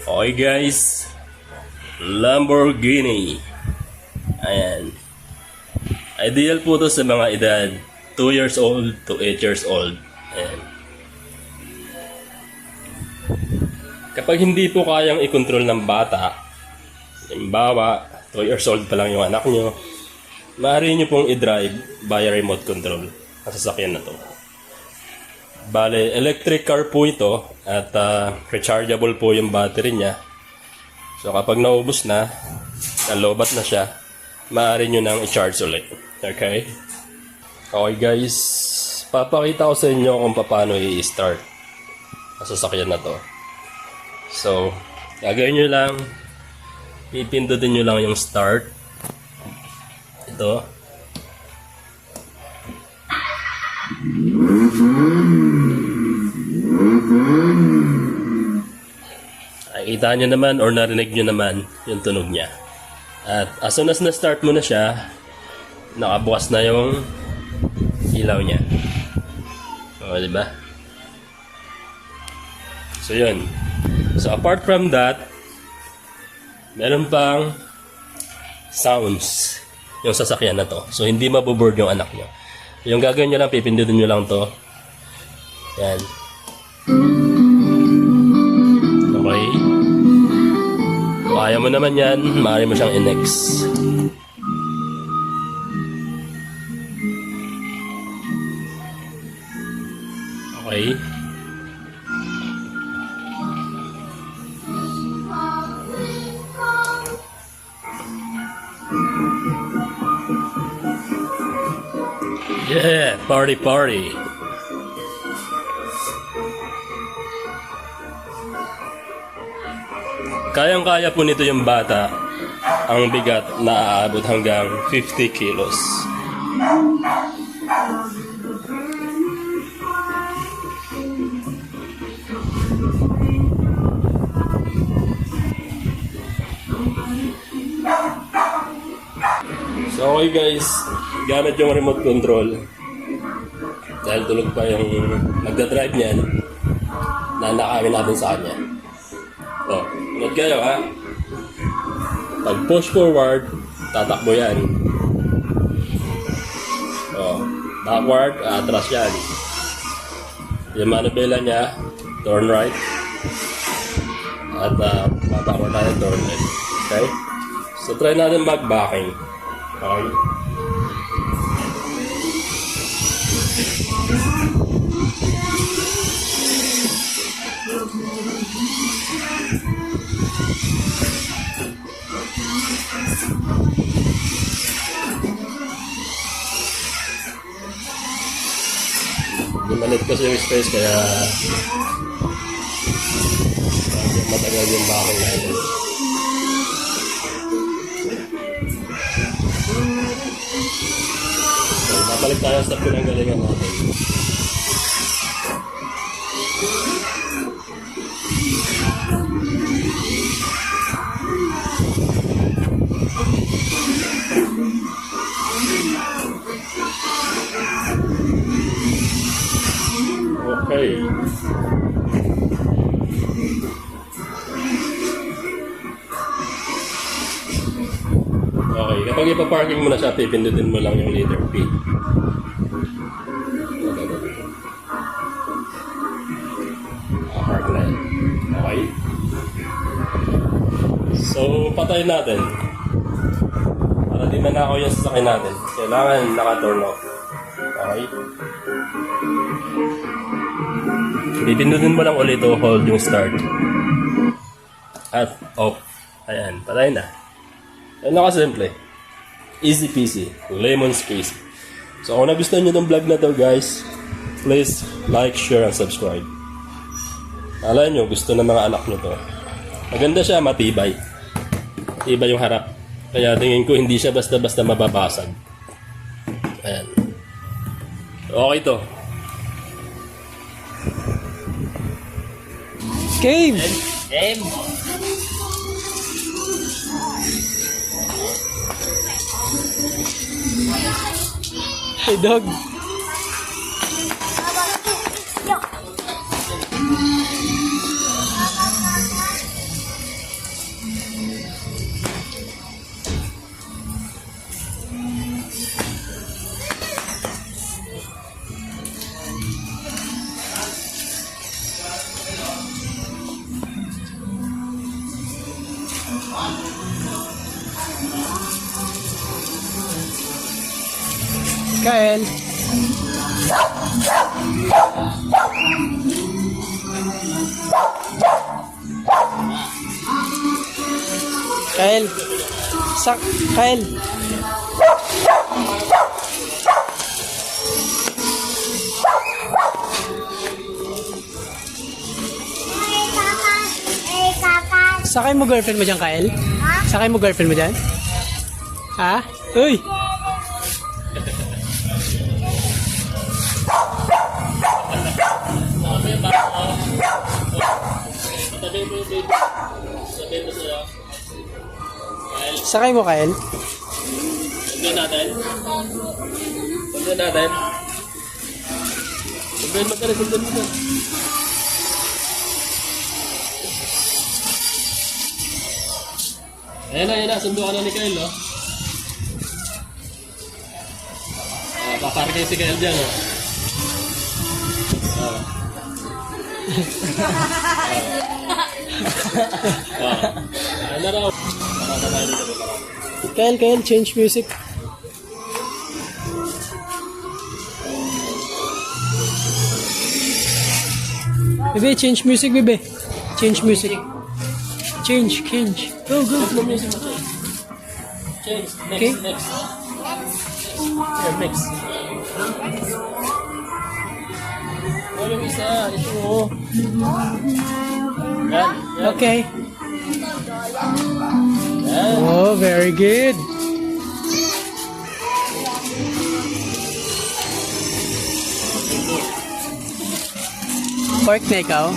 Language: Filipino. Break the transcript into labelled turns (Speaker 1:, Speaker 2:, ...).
Speaker 1: Okay guys, Lamborghini. Ayan. Ideal po to sa mga edad 2 years old to 8 years old. Ayan. Kapag hindi po kayang i-control ng bata, halimbawa 2 years old pa lang yung anak nyo, maaari nyo pong i-drive via remote control ang sasakyan na to. Bale, electric car po ito at rechargeable po yung battery niya. So kapag naubos na, nalobat na siya, maaari nyo nang i-charge ulit. Okay? Okay guys, papakita ko sa inyo kung paano i-start ang sasakyan na to. So, gagawin nyo lang, pipindutin nyo lang yung start. Ito. Nakikita nyo naman or narinig nyo naman yung tunog niya. At as soon as na-start mo na siya, nakabukas na yung ilaw niya. O, diba? So, yun. So, apart from that, meron pang sounds yung sasakyan na to. So, hindi maboboard yung anak nyo. Yung gagawin nyo lang, pipindutin nyo lang to. Yan. Okay. Kung ayaw mo naman yan, maaari mo siyang i-next. Okay. Yeah, party party. Kayang-kaya po nito yung bata. Ang bigat na aabot hanggang 50 kilos. So okay guys, gamit yung remote control. Dahil tulog pa yung magdadrive niyan, nanakamin natin sa kanya. O, unod kayo ha. Pag push forward, tatakbo yan. O, backward, atras yan. Yung manubela niya, turn right. At backward natin, turn left. Okay? So try natin mag-backing. Okay? Malit kasi yung space kaya matagal yung backing natin. So, napalik tayo sa pinanggalingan natin. Okay. Okay, kapag ipaparking mo na siya, pipindutin mo lang yung letter P. Park na yan. Okay. So, patayin natin. Para di manakaw yung sasakyan natin. Kailangan naka-turn off. Okay. Pipindutin mo lang ulit o hold yung start. At off. Ayan, patay na. Ayan, nakasimple. Easy peasy. Lemon squeezy. So kung nagustuhan nyo itong vlog na to guys, please like, share, and subscribe. Alam nyo, gusto ng mga anak nyo to. Maganda siya, matibay. Matibay yung harap. Kaya tingin ko hindi siya basta-basta mababasag. Ayan. Okay to.
Speaker 2: Cave!
Speaker 1: Game!
Speaker 2: Hey dog! Kael. Kael. Kael. Sakay mo girlfriend mo dyan, Kael? Sakay mo girlfriend mo dyan? Ha? Uy! Sakay mo, Kael?
Speaker 1: Sundan natin. Sundan natin. Sundan mo ka rin, sundan mo. Ayan na, sundo ka na ni Kyle, oh. Paparkay si Kyle dyan, oh. Ayan na raw.
Speaker 2: Kael, change music. Bebe, change music, bebe. Change music. Change. Go.
Speaker 1: Change.
Speaker 2: Okay.
Speaker 1: Next. Here, next. Oh, yung isa. Ito, oh. Yan.
Speaker 2: Okay.
Speaker 1: Yan.
Speaker 2: Oh, very good. Pork na ikaw.